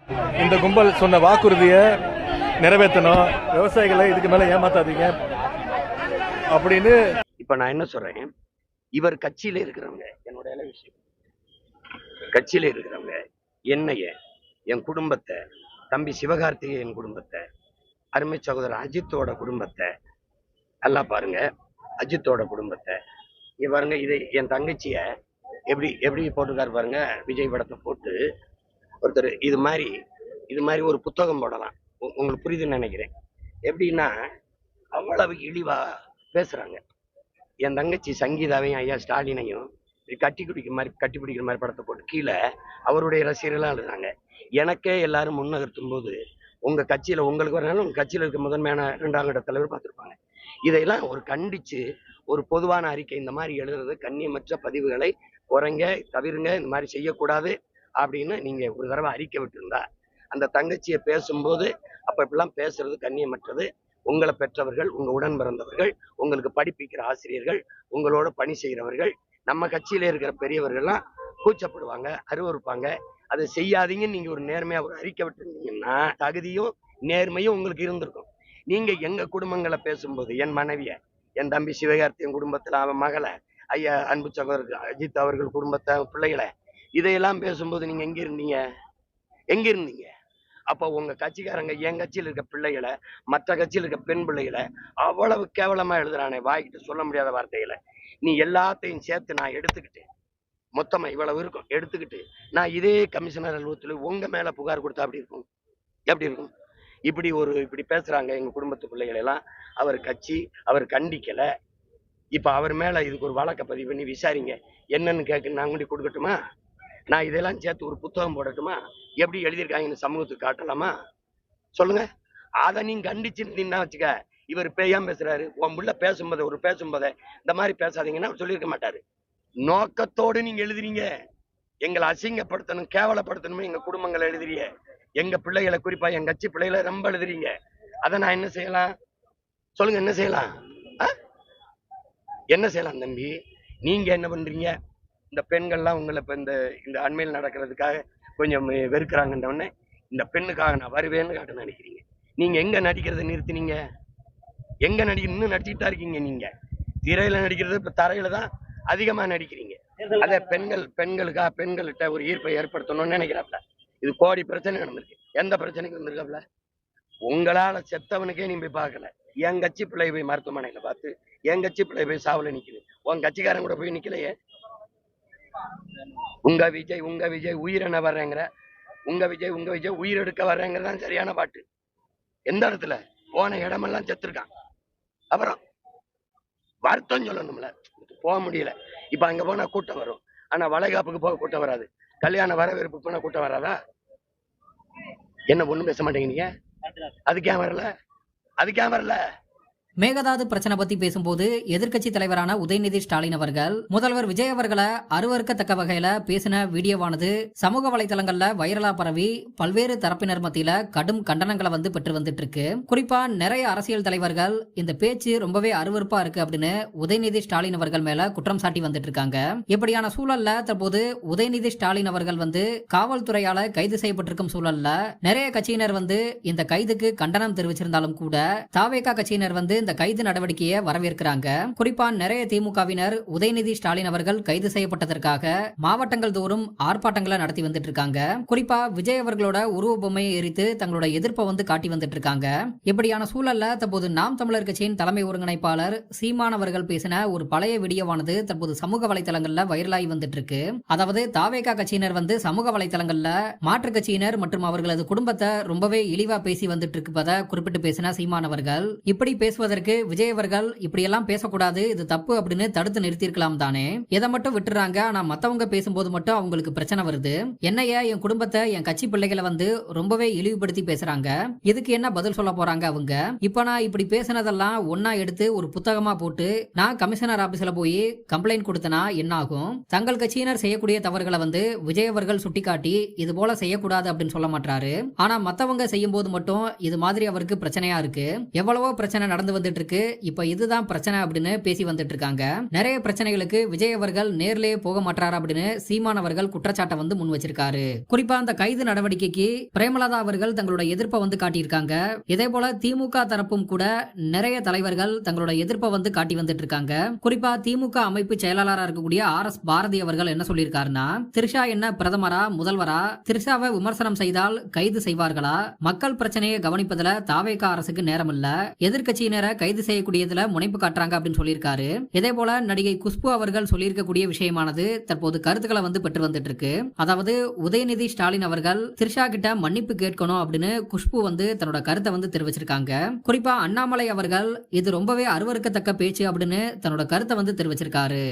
இந்த கும்பல் சொன்ன வாக்குறுதியை நிறைவேற்றணும், விவசாயிகளை இதுக்கு மேல ஏமாத்தாதீங்க அப்படின்னு. இப்ப நான் என்ன சொல்றேன், இவர் கட்சியில இருக்கிறவங்க, என்னோட விஷயம் கட்சியில இருக்கிறவங்க என்னைய, என் குடும்பத்தை, தம்பி சிவகார்த்திகேயன் குடும்பத்தை, அருமை சகோதரர் அஜித்தோட குடும்பத்தை நல்லா பாருங்க, அஜித்தோட குடும்பத்தை இங்க பாருங்க. இதை என் தங்கச்சிய எப்படி எப்படி போட்டிருக்காரு பாருங்க, விஜய் படத்தை போட்டு ஒருத்தர் இது மாதிரி ஒரு புத்தகம் போடலாம். உங்களுக்கு புரியுதுன்னு நினைக்கிறேன். எப்படின்னா அவ்வளவு இழிவா பேசுறாங்க. என் தங்கச்சி சங்கீதாவையும் ஐயா ஸ்டாலினையும் கட்டி பிடிக்கிற மாதிரி படத்தை போட்டு கீழே அவருடைய ரசிகர்கள்லாம் எழுதுறாங்க. எனக்கே எல்லாரும் முன்னகர்த்தும் போது உங்க கட்சியில உங்களுக்கு வரனாலும் உங்க கட்சியில இருக்க முதன்மையான 2ஆம் கட்ட தலைவர் பார்த்துருப்பாங்க. இதையெல்லாம் ஒரு கண்டிச்சு ஒரு பொதுவான அறிக்கை இந்த மாதிரி எழுதுறது, கண்ணியமற்ற பதிவுகளை குறைங்க, தவிருங்க, இந்த மாதிரி செய்யக்கூடாது அப்படின்னு நீங்க ஒரு தடவை அறிக்கை விட்டுருந்தா, அந்த தங்கச்சியை பேசும்போது அப்ப இப்படிலாம் பேசுறது கண்ணியமற்றது. உங்களை பெற்றவர்கள், உங்க உடன் பிறந்தவர்கள், உங்களுக்கு படிப்பிக்கிற ஆசிரியர்கள், உங்களோட பணி செய்கிறவர்கள், நம்ம கட்சியில இருக்கிற பெரியவர்கள்லாம் கூச்சப்படுவாங்க, அருவறுப்பாங்க. அதை செய்யாதீங்கன்னு நீங்க ஒரு நேர்மையா ஒரு அறிக்கை விட்டுருந்தீங்கன்னா தகுதியும் நேர்மையும் உங்களுக்கு இருந்திருக்கும். நீங்க எங்க குடும்பங்களை பேசும்போது, என் மனைவிய, என் தம்பி சிவகார்த்தியின் குடும்பத்துல அவன் மகளை, ஐயா அன்பு சகோதரர் அஜித் அவர்கள் குடும்பத்தை, பிள்ளைகளை, இதையெல்லாம் பேசும்போது நீங்க எங்க இருந்தீங்க? அப்போ உங்க கட்சிக்காரங்க என் கட்சியில் இருக்க பிள்ளைகளை, மற்ற கட்சியில் இருக்க பெண் பிள்ளைகளை அவ்வளவு கேவலமா எழுதுறானே, வாய்கிட்டு சொல்ல முடியாத வார்த்தைகளை. நீ எல்லாத்தையும் சேர்த்து நான் எடுத்துக்கிட்டு, மொத்தமா இவ்வளவு இருக்கும் எடுத்துக்கிட்டு, நான் இதே கமிஷனர் அலுவலகத்துல உங்க மேல புகார் கொடுத்தா அப்படி இருக்கும்? எப்படி இருக்கும்? இப்படி பேசுறாங்க எங்க குடும்பத்து பிள்ளைகள் எல்லாம். அவர் கட்சி அவர் கண்டிக்கல. இப்ப அவர் மேல இதுக்கு ஒரு வழக்க பதிவு பண்ணி விசாரிங்க, என்னன்னு கேட்க நான் கொண்டு கொடுக்கட்டுமா? நான் இதெல்லாம் சேர்த்து ஒரு புத்தகம் போடட்டுமா? எப்படி எழுதியிருக்காங்கன்னு சமூகத்துக்கு காட்டலாமா? சொல்லுங்க. அதை நீங்க கண்டிச்சிருந்தீங்கன்னா வச்சுக்க, இவர் பேயாம பேசுறாரு, உன் புள்ள பேசும்போதே இந்த மாதிரி பேசாதீங்கன்னா சொல்லியிருக்க மாட்டாரு. நோக்கத்தோடு நீங்க எழுதுறீங்க, எங்களை அசிங்கப்படுத்தணும், கேவலப்படுத்தணும், எங்க குடும்பங்களை எழுதுறீங்க, எங்க பிள்ளைகளை, குறிப்பா என் கட்சி பிள்ளைகளை ரொம்ப எழுதுறீங்க. அதை நான் என்ன செய்யலாம் சொல்லுங்க? என்ன செய்யலாம்? என்ன செய்யலாம் தம்பி? நீங்க என்ன பண்றீங்க? இந்த பெண்கள்லாம் உங்களை இப்ப இந்த அண்மையில் நடக்கிறதுக்காக கொஞ்சம் வெறுக்கிறாங்கன்றவுடனே இந்த பெண்ணுக்காக நான் வருவேன்னு காட்ட நினைக்கிறீங்க. நீங்க எங்க நடிக்கிறத நிறுத்தினீங்க? எங்க இன்னும் நடிச்சுட்டு தான் இருக்கீங்க. நீங்க திரையில நடிக்கிறது இப்ப தரையில தான் அதிகமா நடிக்கிறீங்க. அதே பெண்கள்கிட்ட ஒரு ஈர்ப்பை ஏற்படுத்தணும்னு நினைக்கிறாப்ல. இது கோடி பிரச்சனை நடந்திருக்கு. எந்த பிரச்சனைக்கு வந்திருக்காப்ல? உங்களால செத்தவனுக்கே நீ போய் பார்க்கல. என் கட்சி பிள்ளை போய் மருத்துவமனையில பார்த்து, என் கட்சி பிள்ளை போய் சாவுல நிக்குது. உன் கட்சிக்காரன் கூட போய் நிக்கலையே. உங்க விஜய் உயிரென வர்றேங்கிற, உங்க விஜய் உயிர் எடுக்க வர்றேங்கிறதான் சரியான பாட்டு. எந்த இடத்துல? போன இடமெல்லாம் செத்துருக்கான். அப்புறம் வருத்தம் சொல்லணும்ல, போக முடியல. இப்ப அங்க போனா கூட்டம் வரும், ஆனா வளைகாப்புக்கு போக கூட்டம் வராது. கல்யாண வரவேற்பு போனா கூட்டம் வராதா? என்ன ஒண்ணும் பேச மாட்டேங்கிறீங்க? அதுக்கு ஏன் வரல? மேகதாது பிரச்சனை பத்தி பேசும்போது எதிர்க்கட்சி தலைவரான உதயநிதி ஸ்டாலின் அவர்கள் முதல்வர் விஜய் அவர்களை அருவருக்கத்தக்க வகையில பேசின வீடியோவானது சமூக வலைதளங்கள்ல வைரலா பரவி பல்வேறு தரப்பினர் மத்தியில கடும் கண்டனங்களை பெற்று வந்துட்டு இருக்கு. குறிப்பா நிறைய அரசியல் தலைவர்கள் இந்த பேச்சு ரொம்பவே அருவருப்பா இருக்கு அப்படின்னு உதயநிதி ஸ்டாலின் அவர்கள் மேல குற்றம் சாட்டி வந்துட்டு இருக்காங்க. இப்படியான சூழல்ல தற்போது உதயநிதி ஸ்டாலின் அவர்கள் காவல்துறையால கைது செய்யப்பட்டிருக்கும் சூழல்ல நிறைய கட்சியினர் இந்த கைதுக்கு கண்டனம் தெரிவிச்சிருந்தாலும் கூட தாவேகா கட்சியினர் இந்த கைது நடவடிக்கையை வரவேற்கிறாங்க. குறிப்பா நிறைய திமுகவினர் உதயநிதி ஸ்டாலின் அவர்கள் கைது செய்யப்பட்டதற்காக மாவட்டங்கள் தோறும் ஆர்ப்பாட்டங்களை நடத்தி வந்துட்டு இருக்காங்க. குறிப்பா விஜய் அவர்களோட உருவ பொம்மையை எரித்து தங்களோட எதிர்ப்பை காட்டி வந்துட்டு இருக்காங்க. இப்படியான சூழல்ல தற்போது நாம் தமிழர் கட்சியின் தலைமை ஒருங்கிணைப்பாளர் சீமான் அவர்கள் பேசின ஒரு பழைய வீடியோவானது தற்போது சமூக வலைதளங்கள்ல வைரலாகி வந்துட்டு இருக்கு. அதாவது தாவேகா கட்சியினர் சமூக வலைதளங்கள்ல மாற்று கட்சியினர் மற்றும் அவர்களது குடும்பத்தை ரொம்பவே இழிவா பேசி வந்துட்டு இருப்பதை குறிப்பிட்டு பேசின சீமான் அவர்கள், இப்படி பேசுவதற்கு விஜய் அவர்கள் இப்படியெல்லாம் பேசக்கூடாது, இது தப்பு அப்படின்னு தடுத்து நிறுத்திருக்கலாம் தானே, எதை மட்டும் விட்டுறாங்க, ஆனா மத்தவங்க பேசும்போது மட்டும் அவங்களுக்கு பிரச்சனை வருது. என்னைய என் குடும்பத்தை என் கட்சி பிள்ளைகளை ரொம்பவே இழிவுபடுத்தி பேசுறாங்க, இதுக்கு என்ன பதில் சொல்ல போறாங்க அவங்க? இப்ப நான் இப்படி பேசினதெல்லாம் ஒன்னா எடுத்து ஒரு புத்தகமா போட்டு நான் கமிஷனர் ஆபீஸ்ல போய் கம்ப்ளைண்ட் கொடுத்தனா என்ன ஆகும்? தங்கள் கட்சியினர் செய்யக்கூடிய தவறுகளை விஜய் அவர்கள் சுட்டிக்காட்டி இது போல செய்யக்கூடாது அப்படின்னு சொல்ல மாட்டாரு. ஆனா மத்தவங்க செய்யும் போது மட்டும் இது மாதிரி அவருக்கு பிரச்சனையா இருக்கு. எவ்வளவோ பிரச்சனை நடந்து வந்துட்டு இருக்கு. இப்ப இதுதான் பிரச்சனை அப்படின்னு பேசி வந்துட்டு இருக்காங்க. நிறைய பிரச்சனைகளுக்கு விஜய் அவர்கள் நேர்லயே போக மாட்டாரு அப்படின்னு சீமான் அவர்கள் குற்றச்சாட்டை வந்து முன் வச்சிருக்காரு. குறிப்பா அந்த கைது நடவடிக்கைக்கு பிரேமலதா அவர்கள் தங்களோட எதிர்ப்பை வந்து காட்டியிருக்காங்க. இதே போல திமுக தரப்பும் கூட நிறைய தலைவர்கள் தங்களோட எதிர்ப்பை வந்து காட்டி வந்துட்டு இருக்காங்க. குறிப்பா திமுக அமைப்பு செயலாளராக இருக்கக்கூடிய RS பாரதி அவர்கள் என்ன சொல்லியிருக்காருன்னா, திரிஷா என்ன பிரதமரா முதல்வரா? திரிஷாவை விமர்சனம் செய்தால் கைது செய்வார்களா? மக்கள் பிரச்சனையை கவனிப்பதுல தாவேக அரசுக்கு நேரம் இல்ல, எதிர்க்கட்சியினரை கைது செய்யக்கூடியதுல முனைப்பு காட்டுறாங்க அப்படின்னு சொல்லியிருக்காரு. இதே போல நடிகை குஷ்பு அவர்கள் சொல்லியிருக்கக்கூடிய விஷயமானது தற்போது கருத்துக்களை வந்து பெற்று வந்துட்டு இருக்கு. அதாவது உதயநிதி ஸ்டாலின் அவர்கள் திரிஷா கிட்ட மன்னிப்பு கேட்கணும் அப்படின்னு குஷ்பு வந்து தன்னோட கருத்தை வந்து தெரிவிச்சிருக்காங்க. குறிப்பா அண்ணாமலை அவர்கள் இது ரொம்பவே அருவருக்கத்தக்க பேச்சு அப்படின்னு தன்னோட கருத்தை வந்து தெரிவிச்சிருக்காரு.